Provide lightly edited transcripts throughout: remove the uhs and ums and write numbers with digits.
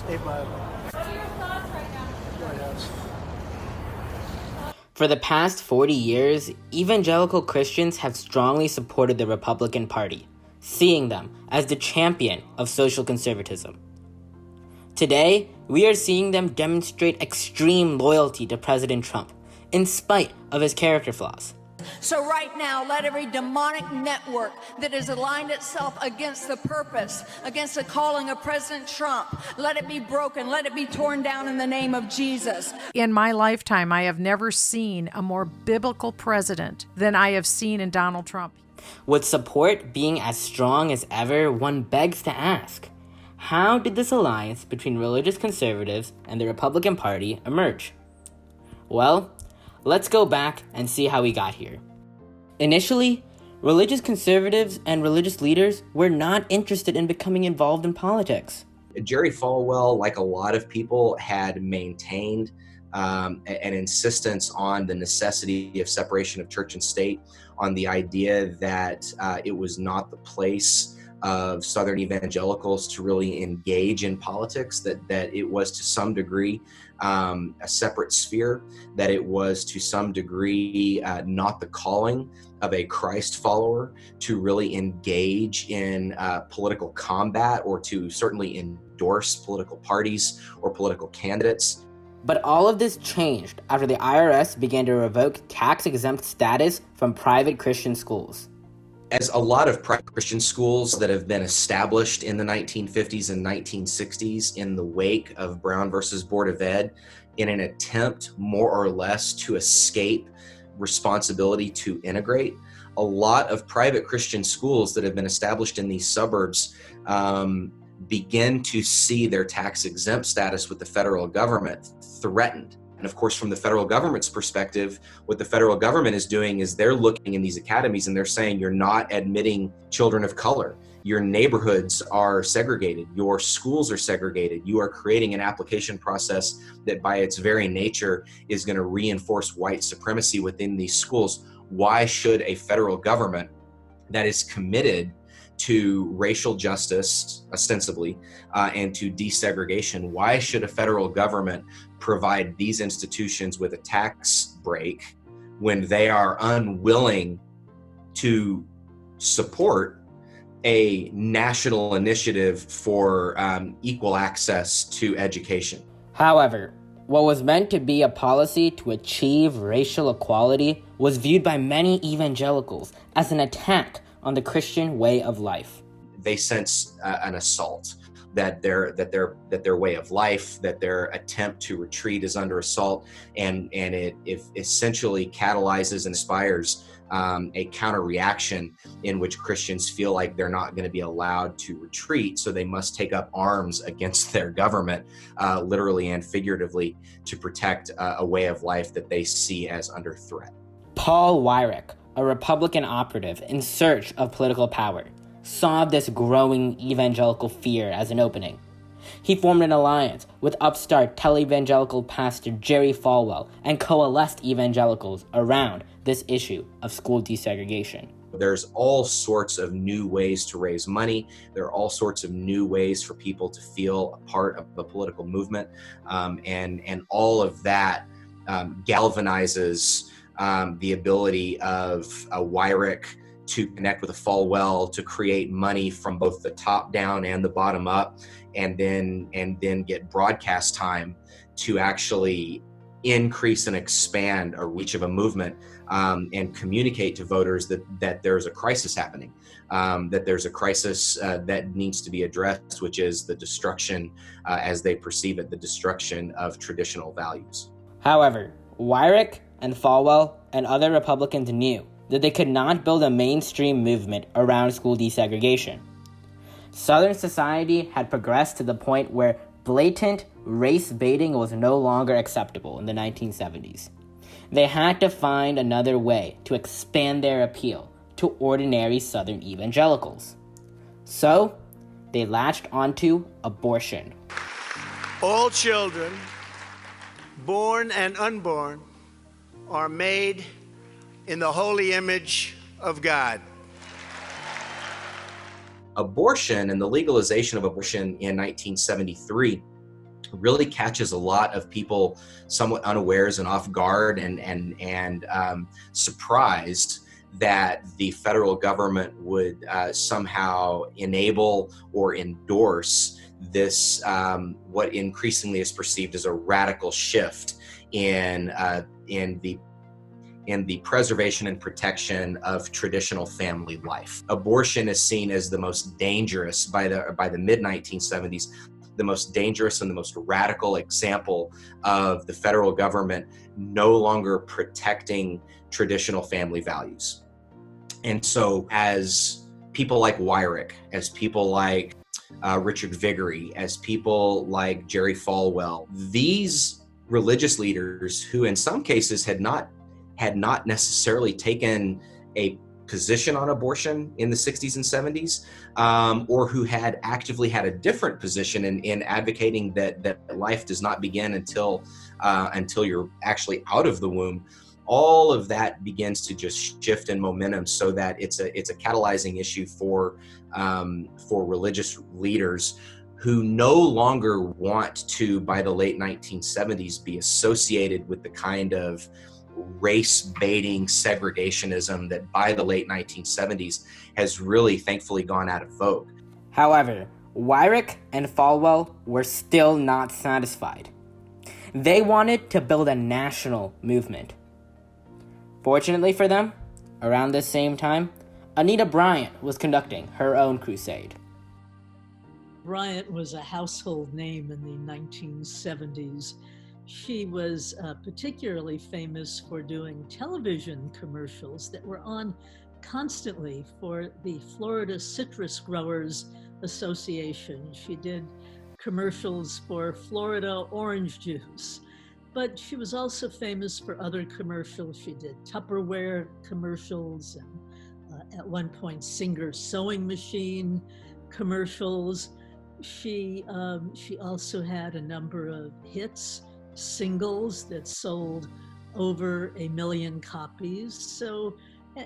What are your thoughts right now? White House. For the past 40 years, evangelical Christians have strongly supported the Republican Party, seeing them as the champion of social conservatism. Today, we are seeing them demonstrate extreme loyalty to President Trump, in spite of his character flaws. So right now, let every demonic network that has aligned itself against the purpose, against the calling of President Trump, let it be broken, let it be torn down in the name of Jesus. In my lifetime, I have never seen a more biblical president than I have seen in Donald Trump. With support being as strong as ever, one begs to ask, how did this alliance between religious conservatives and the Republican Party emerge? Well, let's go back and see how we got here. Initially, religious conservatives and religious leaders were not interested in becoming involved in politics. Jerry Falwell, like a lot of people, had maintained an insistence on the necessity of separation of church and state, on the idea that it was not the place of Southern evangelicals to really engage in politics, that it was to some degree a separate sphere, that it was to some degree not the calling of a Christ follower to really engage in political combat or to certainly endorse political parties or political candidates. But all of this changed after the IRS began to revoke tax-exempt status from private Christian schools. As a lot of private Christian schools that have been established in the 1950s and 1960s in the wake of Brown versus Board of Ed, in an attempt more or less to escape responsibility to integrate, a lot of private Christian schools that have been established in these suburbs begin to see their tax-exempt status with the federal government threatened. And of course, from the federal government's perspective, what the federal government is doing is they're looking in these academies and they're saying, you're not admitting children of color. Your neighborhoods are segregated. Your schools are segregated. You are creating an application process that by its very nature is going to reinforce white supremacy within these schools. Why should a federal government that is committed to racial justice, ostensibly, and to desegregation, why should a federal government provide these institutions with a tax break when they are unwilling to support a national initiative for equal access to education? However, what was meant to be a policy to achieve racial equality was viewed by many evangelicals as an attack on the Christian way of life. They sense an assault, that their way of life, that their attempt to retreat is under assault, and it essentially catalyzes and inspires a counter reaction in which Christians feel like they're not going to be allowed to retreat, so they must take up arms against their government, literally and figuratively, to protect a way of life that they see as under threat. Paul Weyrich, a Republican operative in search of political power, saw this growing evangelical fear as an opening. He formed an alliance with upstart televangelical pastor Jerry Falwell and coalesced evangelicals around this issue of school desegregation. There's all sorts of new ways to raise money. There are all sorts of new ways for people to feel a part of the political movement. And all of that galvanizes the ability of a Weyrich to connect with a Falwell, to create money from both the top down and the bottom up, and then get broadcast time to actually increase and expand a reach of a movement, and communicate to voters that there's a crisis happening, that there's a crisis that needs to be addressed, which is the destruction, as they perceive it, the destruction of traditional values. However, Weyrich and Falwell and other Republicans knew that they could not build a mainstream movement around school desegregation. Southern society had progressed to the point where blatant race baiting was no longer acceptable in the 1970s. They had to find another way to expand their appeal to ordinary Southern evangelicals. So, they latched onto abortion. All children, born and unborn, are made in the holy image of God. Abortion and the legalization of abortion in 1973 really catches a lot of people somewhat unawares and off guard and surprised that the federal government would somehow enable or endorse this, what increasingly is perceived as a radical shift in the preservation and protection of traditional family life. Abortion is seen as the most dangerous by the mid-1970s, the most dangerous and the most radical example of the federal government no longer protecting traditional family values. And so as people like Wyrick, as people like Richard Viguerie, as people like Jerry Falwell, these religious leaders who in some cases had not necessarily taken a position on abortion in the 60s and 70s, or who had actively had a different position in advocating that life does not begin until you're actually out of the womb. All of that begins to just shift in momentum, so that it's a catalyzing issue for religious leaders who no longer want to, by the late 1970s, be associated with the kind of race-baiting segregationism that by the late 1970s has really thankfully gone out of vogue. However, Wyrick and Falwell were still not satisfied. They wanted to build a national movement. Fortunately for them, around this same time, Anita Bryant was conducting her own crusade. Bryant was a household name in the 1970s. She was particularly famous for doing television commercials that were on constantly for the Florida Citrus Growers Association. She did commercials for Florida orange juice, but she was also famous for other commercials. She did Tupperware commercials and at one point Singer sewing machine commercials. She also had a number of hits, singles that sold over 1 million copies. So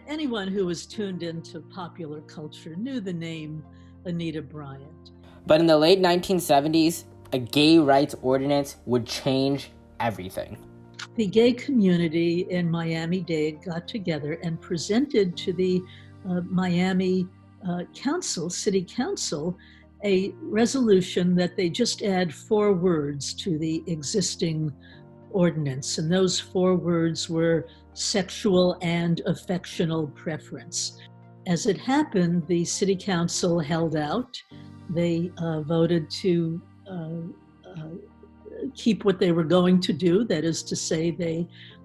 anyone who was tuned into popular culture knew the name Anita Bryant. But in the late 1970s, a gay rights ordinance would change everything. The gay community in Miami-Dade got together and presented to the Miami City Council a resolution that they just add 4 words to the existing ordinance. And those 4 words were sexual and affectional preference. As it happened, the city council held out. They voted to keep what they were going to do. That is to say,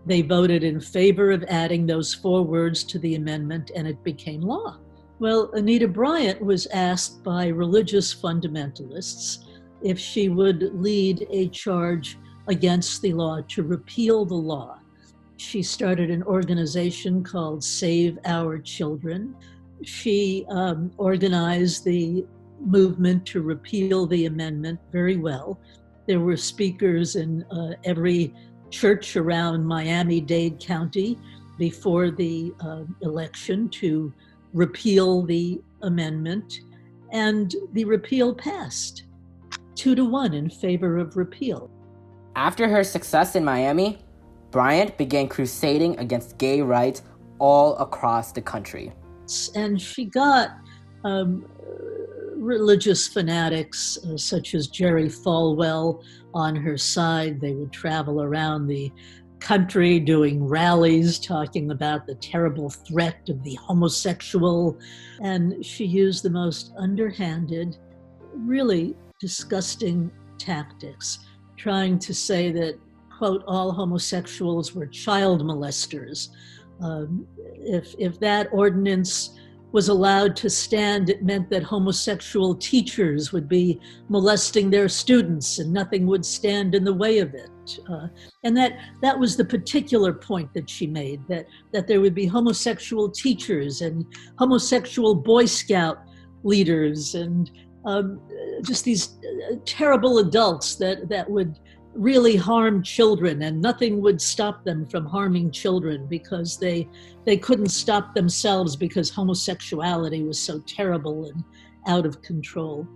they voted in favor of adding those 4 words to the amendment, and it became law. Well, Anita Bryant was asked by religious fundamentalists if she would lead a charge against the law to repeal the law. She started an organization called Save Our Children. She organized the movement to repeal the amendment very well. There were speakers in every church around Miami-Dade County before the election to repeal the amendment, and the repeal passed 2-1 in favor of repeal. After her success in Miami, Bryant began crusading against gay rights all across the country. And she got religious fanatics such as Jerry Falwell on her side. They would travel around the country doing rallies talking about the terrible threat of the homosexual, and she used the most underhanded, really disgusting tactics, trying to say that, quote, all homosexuals were child molesters. If that ordinance was allowed to stand, it meant that homosexual teachers would be molesting their students and nothing would stand in the way of it. And that was the particular point that she made, that there would be homosexual teachers and homosexual Boy Scout leaders and just these terrible adults that would really harm children, and nothing would stop them from harming children because they couldn't stop themselves because homosexuality was so terrible and out of control.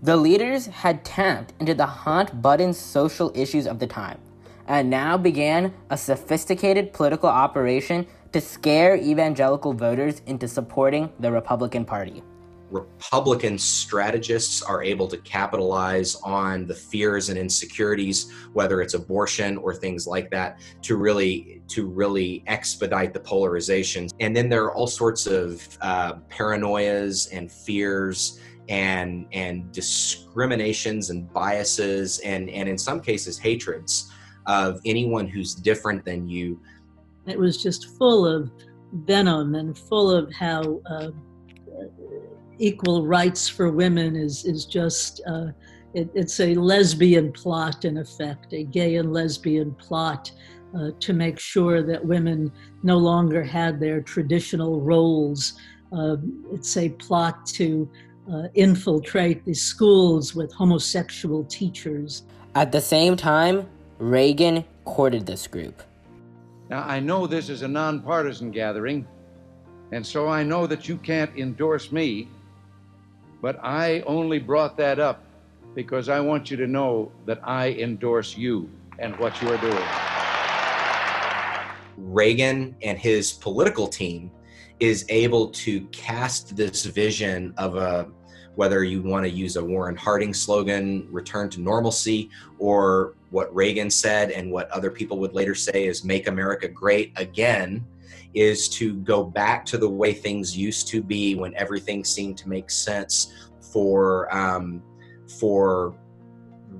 The leaders had tapped into the hot-button social issues of the time, and now began a sophisticated political operation to scare evangelical voters into supporting the Republican Party. Republican strategists are able to capitalize on the fears and insecurities, whether it's abortion or things like that, to really expedite the polarization. And then there are all sorts of paranoias and fears and discriminations and biases and in some cases hatreds of anyone who's different than you. It was just full of venom and full of how equal rights for women is just, it's a lesbian plot in effect, a gay and lesbian plot to make sure that women no longer had their traditional roles. It's a plot to infiltrate the schools with homosexual teachers. At the same time, Reagan courted this group. Now, I know this is a nonpartisan gathering, and so I know that you can't endorse me, but I only brought that up because I want you to know that I endorse you and what you are doing. Reagan and his political team is able to cast this vision of whether you want to use a Warren Harding slogan, return to normalcy, or what Reagan said and what other people would later say is make America great again, is to go back to the way things used to be when everything seemed to make sense for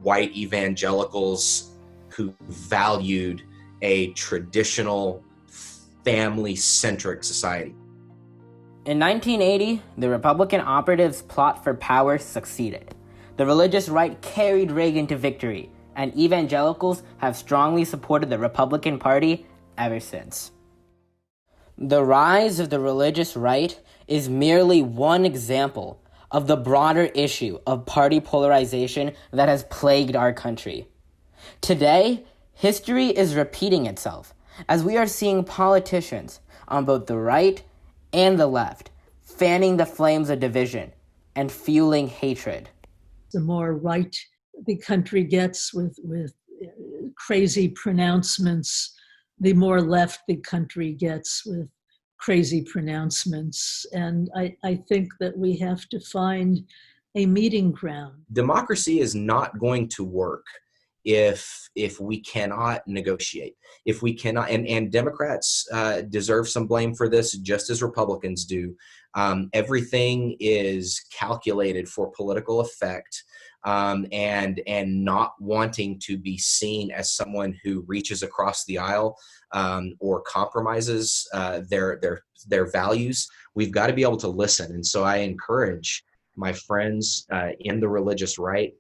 white evangelicals who valued a traditional family-centric society. In 1980, the Republican operatives' plot for power succeeded. The religious right carried Reagan to victory, and evangelicals have strongly supported the Republican Party ever since. The rise of the religious right is merely one example of the broader issue of party polarization that has plagued our country. Today, history is repeating itself as we are seeing politicians on both the right and the left fanning the flames of division and fueling hatred. The more right the country gets with crazy pronouncements, the more left the country gets with crazy pronouncements. And I think that we have to find a meeting ground. Democracy is not going to work if we cannot negotiate, if we cannot, and Democrats deserve some blame for this, just as Republicans do. Everything is calculated for political effect, and not wanting to be seen as someone who reaches across the aisle or compromises their values. We've got to be able to listen, and so I encourage my friends in the religious right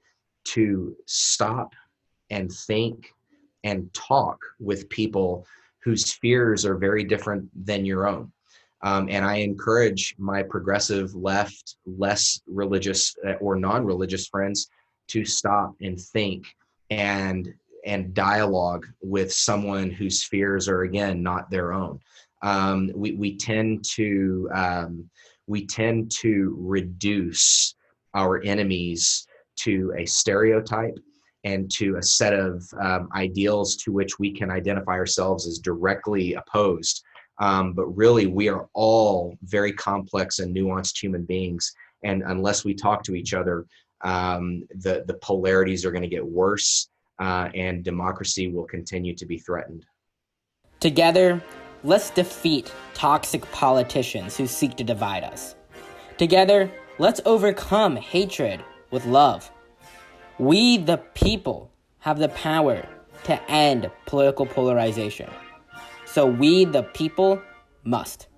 to stop and think and talk with people whose fears are very different than your own. And I encourage my progressive left, less religious or non-religious friends to stop and think and dialogue with someone whose fears are, again, not their own. We tend to reduce our enemies to a stereotype and to a set of ideals to which we can identify ourselves as directly opposed. But really, we are all very complex and nuanced human beings. And unless we talk to each other, the polarities are going to get worse, and democracy will continue to be threatened. Together, let's defeat toxic politicians who seek to divide us. Together, let's overcome hatred with love. We, the people, have the power to end political polarization. So we, the people, must.